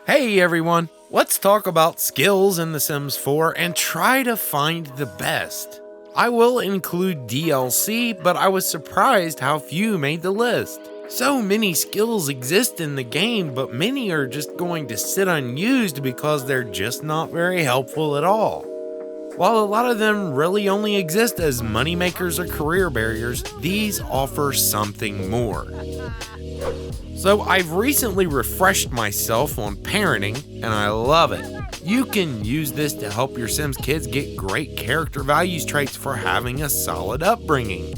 Hey everyone, let's talk about skills in The Sims 4 and try to find the best. I will include DLC, but I was surprised how few made the list. So many skills exist in the game, but many are just going to sit unused because they're just not very helpful at all. While a lot of them really only exist as moneymakers or career barriers, these offer something more. So I've recently refreshed myself on parenting, and I love it. You can use this to help your Sims kids get great character values traits for having a solid upbringing.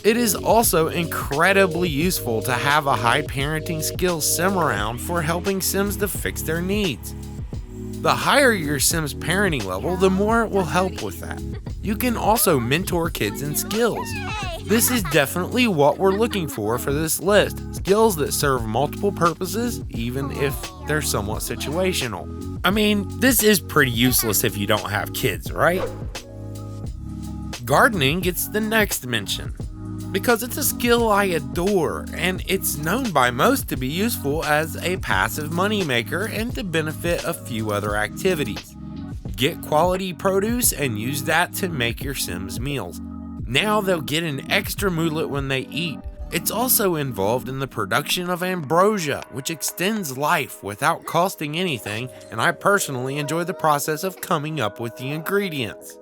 It is also incredibly useful to have a high parenting skills sim around for helping Sims to fix their needs. The higher your Sim's parenting level, the more it will help with that. You can also mentor kids in skills. This is definitely what we're looking for this list. Skills that serve multiple purposes, even if they're somewhat situational. I mean, this is pretty useless if you don't have kids, right? Gardening gets the next mention, because it's a skill I adore, and it's known by most to be useful as a passive moneymaker and to benefit a few other activities. Get quality produce and use that to make your Sims meals. Now they'll get an extra moodlet when they eat. It's also involved in the production of ambrosia, which extends life without costing anything, and I personally enjoy the process of coming up with the ingredients.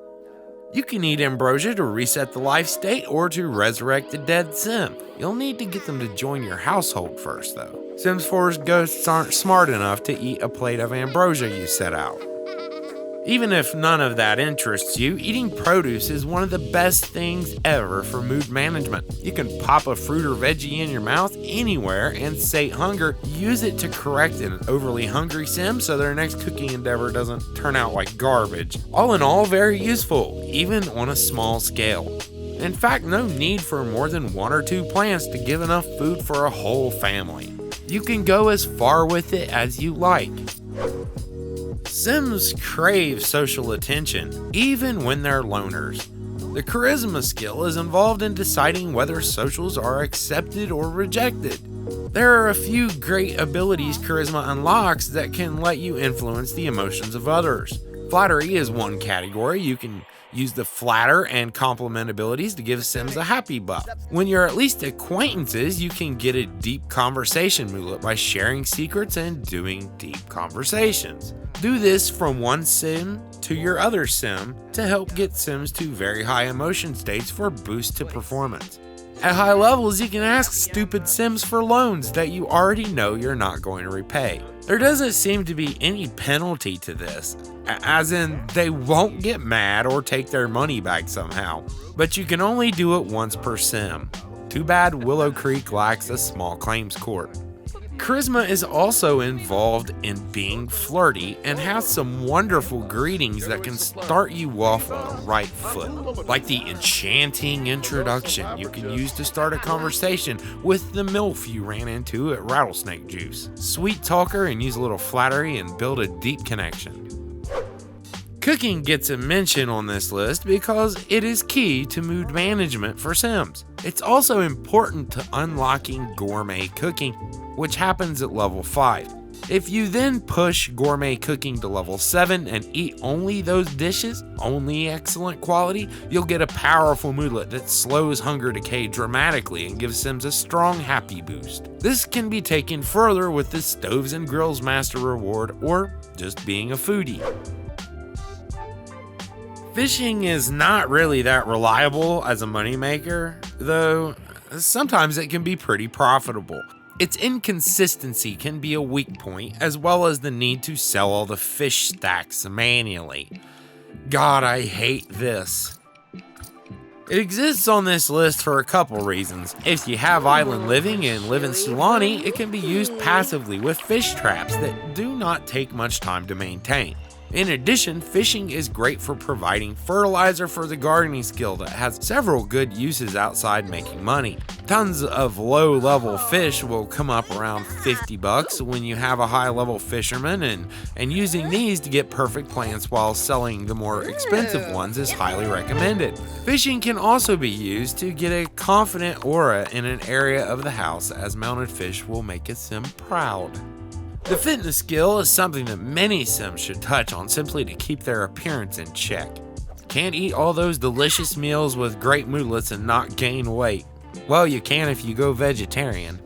You can eat ambrosia to reset the life state or to resurrect a dead Sim. You'll need to get them to join your household first though. Sims 4's ghosts aren't smart enough to eat a plate of ambrosia you set out. Even if none of that interests you, eating produce is one of the best things ever for mood management. You can pop a fruit or veggie in your mouth anywhere and sate hunger. Use it to correct an overly hungry Sim so their next cooking endeavor doesn't turn out like garbage. All in all, very useful, even on a small scale. In fact, no need for more than 1 or 2 plants to give enough food for a whole family. You can go as far with it as you like. Sims crave social attention, even when they're loners. The charisma skill is involved in deciding whether socials are accepted or rejected. There are a few great abilities charisma unlocks that can let you influence the emotions of others. Flattery is one category. You can use the flatter and compliment abilities to give Sims a happy buff. When you're at least acquaintances, you can get a deep conversation moodlet by sharing secrets and doing deep conversations. Do this from one Sim to your other Sim to help get Sims to very high emotion states for a boost to performance. At high levels, you can ask stupid Sims for loans that you already know you're not going to repay. There doesn't seem to be any penalty to this, as in they won't get mad or take their money back somehow, but you can only do it once per Sim. Too bad Willow Creek lacks a small claims court. Charisma is also involved in being flirty and has some wonderful greetings that can start you off on the right foot, like the enchanting introduction you can use to start a conversation with the MILF you ran into at Rattlesnake Juice. Sweet talker and use a little flattery and build a deep connection. Cooking gets a mention on this list because it is key to mood management for Sims. It's also important to unlocking gourmet cooking, which happens at level 5. If you then push gourmet cooking to level 7 and eat only those dishes, only excellent quality, you'll get a powerful moodlet that slows hunger decay dramatically and gives Sims a strong happy boost. This can be taken further with the Stoves and Grills Master reward or just being a foodie. Fishing is not really that reliable as a moneymaker, though sometimes it can be pretty profitable. Its inconsistency can be a weak point, as well as the need to sell all the fish stacks manually. God, I hate this. It exists on this list for a couple reasons. If you have island living and live in Sulani, it can be used passively with fish traps that do not take much time to maintain. In addition, fishing is great for providing fertilizer for the gardening skill that has several good uses outside making money. Tons of low-level fish will come up around $50 when you have a high-level fisherman, and using these to get perfect plants while selling the more expensive ones is highly recommended. Fishing can also be used to get a confident aura in an area of the house, as mounted fish will make a Sim proud. The fitness skill is something that many Sims should touch on simply to keep their appearance in check. Can't eat all those delicious meals with great moodlets and not gain weight. Well, you can if you go vegetarian.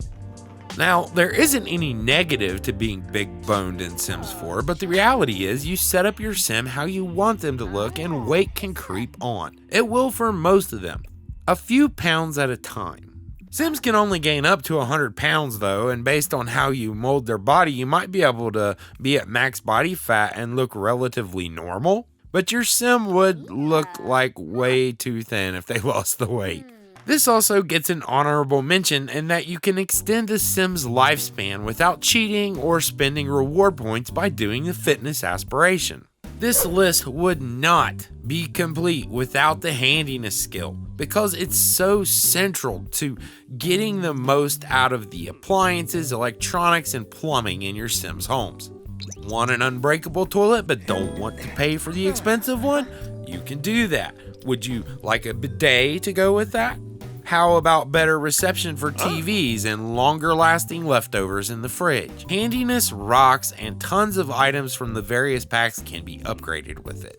Now, there isn't any negative to being big boned in Sims 4, but the reality is you set up your Sim how you want them to look and weight can creep on. It will for most of them, a few pounds at a time. Sims can only gain up to 100 pounds though, and based on how you mold their body, you might be able to be at max body fat and look relatively normal, but your Sim would look like way too thin if they lost the weight. This also gets an honorable mention in that you can extend the Sim's lifespan without cheating or spending reward points by doing the fitness aspiration. This list would not be complete without the handiness skill because it's so central to getting the most out of the appliances, electronics, and plumbing in your Sims' homes. Want an unbreakable toilet but don't want to pay for the expensive one? You can do that. Would you like a bidet to go with that? How about better reception for TVs and longer lasting leftovers in the fridge? Handiness rocks and tons of items from the various packs can be upgraded with it.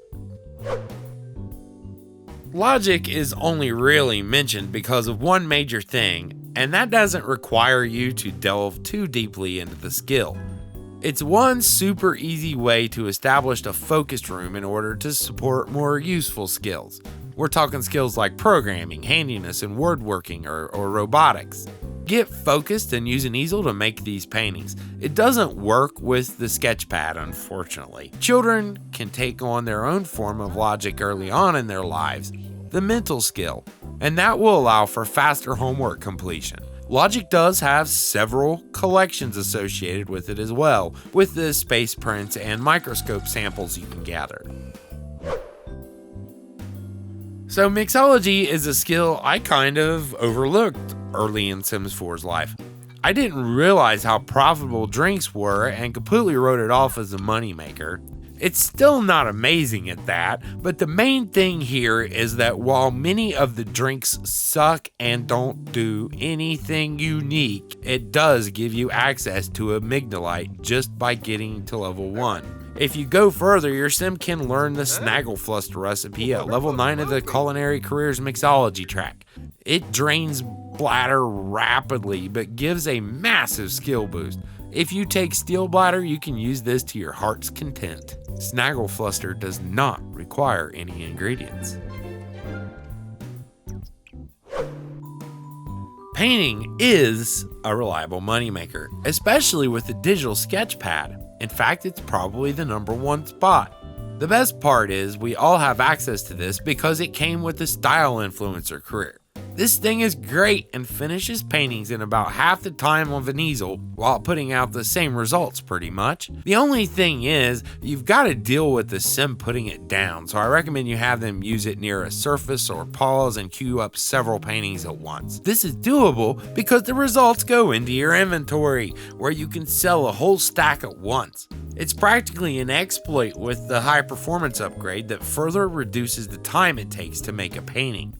Logic is only really mentioned because of one major thing, and that doesn't require you to delve too deeply into the skill. It's one super easy way to establish a focused room in order to support more useful skills. We're talking skills like programming, handiness, and woodworking or robotics. Get focused and use an easel to make these paintings. It doesn't work with the sketchpad, unfortunately. Children can take on their own form of logic early on in their lives, the mental skill, and that will allow for faster homework completion. Logic does have several collections associated with it as well, with the space prints and microscope samples you can gather. So Mixology is a skill I kind of overlooked early in Sims 4's life. I didn't realize how profitable drinks were and completely wrote it off as a moneymaker. It's still not amazing at that, but the main thing here is that while many of the drinks suck and don't do anything unique, it does give you access to amygdalite just by getting to level 1. If you go further, your Sim can learn the Snagglefluster recipe at level 9 of the Culinary Careers Mixology track. It drains bladder rapidly, but gives a massive skill boost. If you take Steel Bladder, you can use this to your heart's content. Snagglefluster does not require any ingredients. Painting is a reliable moneymaker, especially with the digital sketchpad. In fact, it's probably the #1 spot. The best part is we all have access to this because it came with the Style Influencer career. This thing is great and finishes paintings in about half the time of an easel while putting out the same results pretty much. The only thing is, you've got to deal with the Sim putting it down, so I recommend you have them use it near a surface or pause and queue up several paintings at once. This is doable because the results go into your inventory, where you can sell a whole stack at once. It's practically an exploit with the high performance upgrade that further reduces the time it takes to make a painting.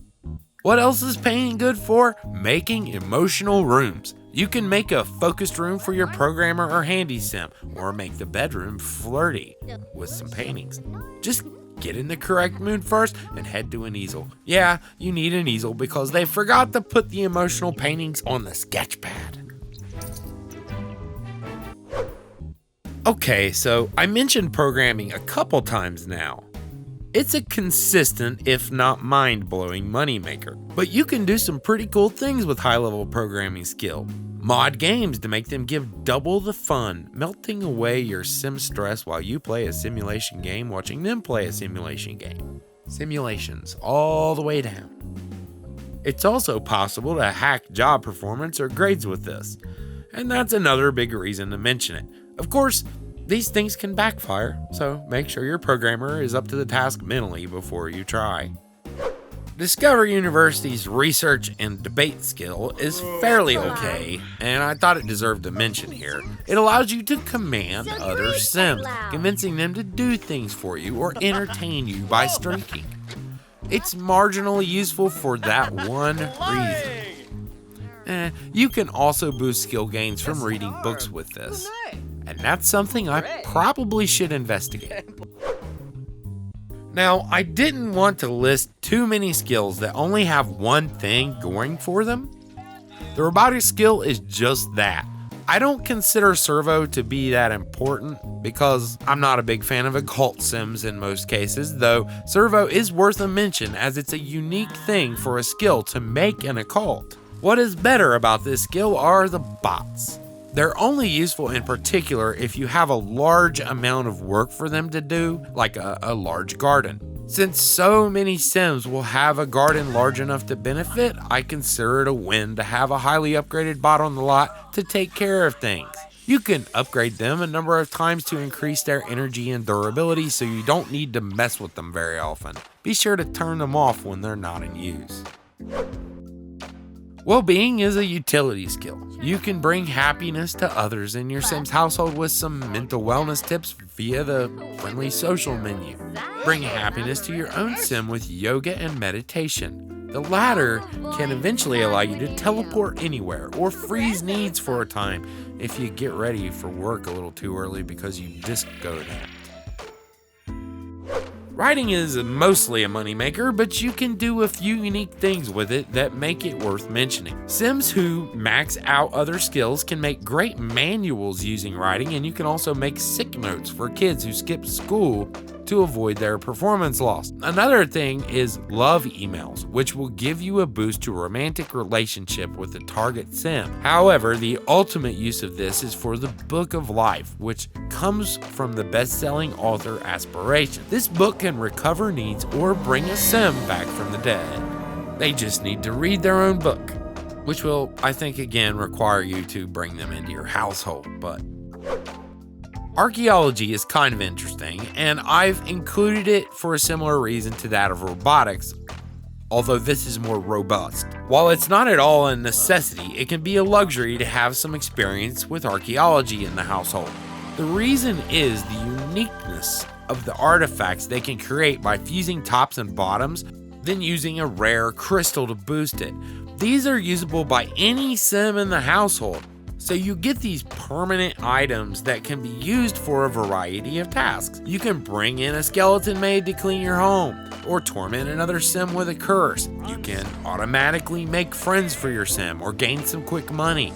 What else is painting good for? Making emotional rooms. You can make a focused room for your programmer or handy Sim, or make the bedroom flirty with some paintings. Just get in the correct mood first and head to an easel. Yeah, you need an easel because they forgot to put the emotional paintings on the sketchpad. Okay, so I mentioned programming a couple times now. It's a consistent, if not mind-blowing moneymaker, but you can do some pretty cool things with high-level programming skill. Mod games to make them give double the fun, melting away your Sim stress while you play a simulation game, watching them play a simulation game. Simulations all the way down. It's also possible to hack job performance or grades with this, and that's another big reason to mention it. Of course, these things can backfire, so make sure your programmer is up to the task mentally before you try. Discover University's research and debate skill is fairly okay, and I thought it deserved a mention here. It allows you to command other Sims, convincing them to do things for you or entertain you by streaking. It's marginally useful for that one reason. You can also boost skill gains from reading books with this. and that's something I probably should investigate. Now, I didn't want to list too many skills that only have one thing going for them. The robotics skill is just that. I don't consider servo to be that important because I'm not a big fan of occult sims in most cases, though servo is worth a mention as it's a unique thing for a skill to make an occult. What is better about this skill are the bots. They're only useful in particular if you have a large amount of work for them to do, like a large garden. Since so many sims will have a garden large enough to benefit, I consider it a win to have a highly upgraded bot on the lot to take care of things. You can upgrade them a number of times to increase their energy and durability, so you don't need to mess with them very often. Be sure to turn them off when they're not in use. Well-being is a utility skill. You can bring happiness to others in your Sim's household with some mental wellness tips via the friendly social menu. Bring happiness to your own Sim with yoga and meditation. The latter can eventually allow you to teleport anywhere or freeze needs for a time if you get ready for work a little too early because you just go to that. Writing is mostly a moneymaker, but you can do a few unique things with it that make it worth mentioning. Sims who max out other skills can make great manuals using writing, and you can also make sick notes for kids who skip school to avoid their performance loss. Another thing is love emails, which will give you a boost to a romantic relationship with the target sim. However, the ultimate use of this is for the Book of Life, which comes from the best-selling author Aspiration. This book can recover needs or bring a sim back from the dead. They just need to read their own book, which will, I think, again require you to bring them into your household, but Archaeology is kind of interesting, and I've included it for a similar reason to that of robotics, although this is more robust. While it's not at all a necessity, it can be a luxury to have some experience with archaeology in the household. The reason is the uniqueness of the artifacts they can create by fusing tops and bottoms, then using a rare crystal to boost it. These are usable by any sim in the household, so you get these permanent items that can be used for a variety of tasks. You can bring in a skeleton maid to clean your home, or torment another sim with a curse. You can automatically make friends for your sim, or gain some quick money.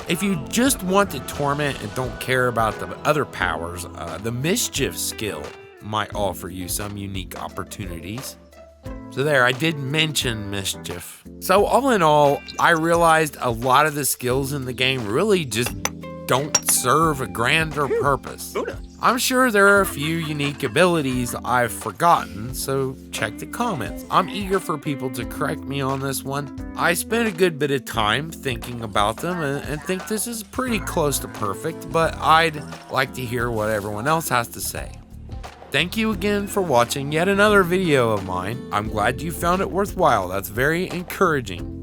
If you just want to torment and don't care about the other powers, the mischief skill might offer you some unique opportunities. So there, I did mention mischief. So all in all, I realized a lot of the skills in the game really just don't serve a grander purpose. I'm sure there are a few unique abilities I've forgotten, so check the comments. I'm eager for people to correct me on this one. I spent a good bit of time thinking about them and think this is pretty close to perfect, but I'd like to hear what everyone else has to say. Thank you again for watching yet another video of mine. I'm glad you found it worthwhile. That's very encouraging.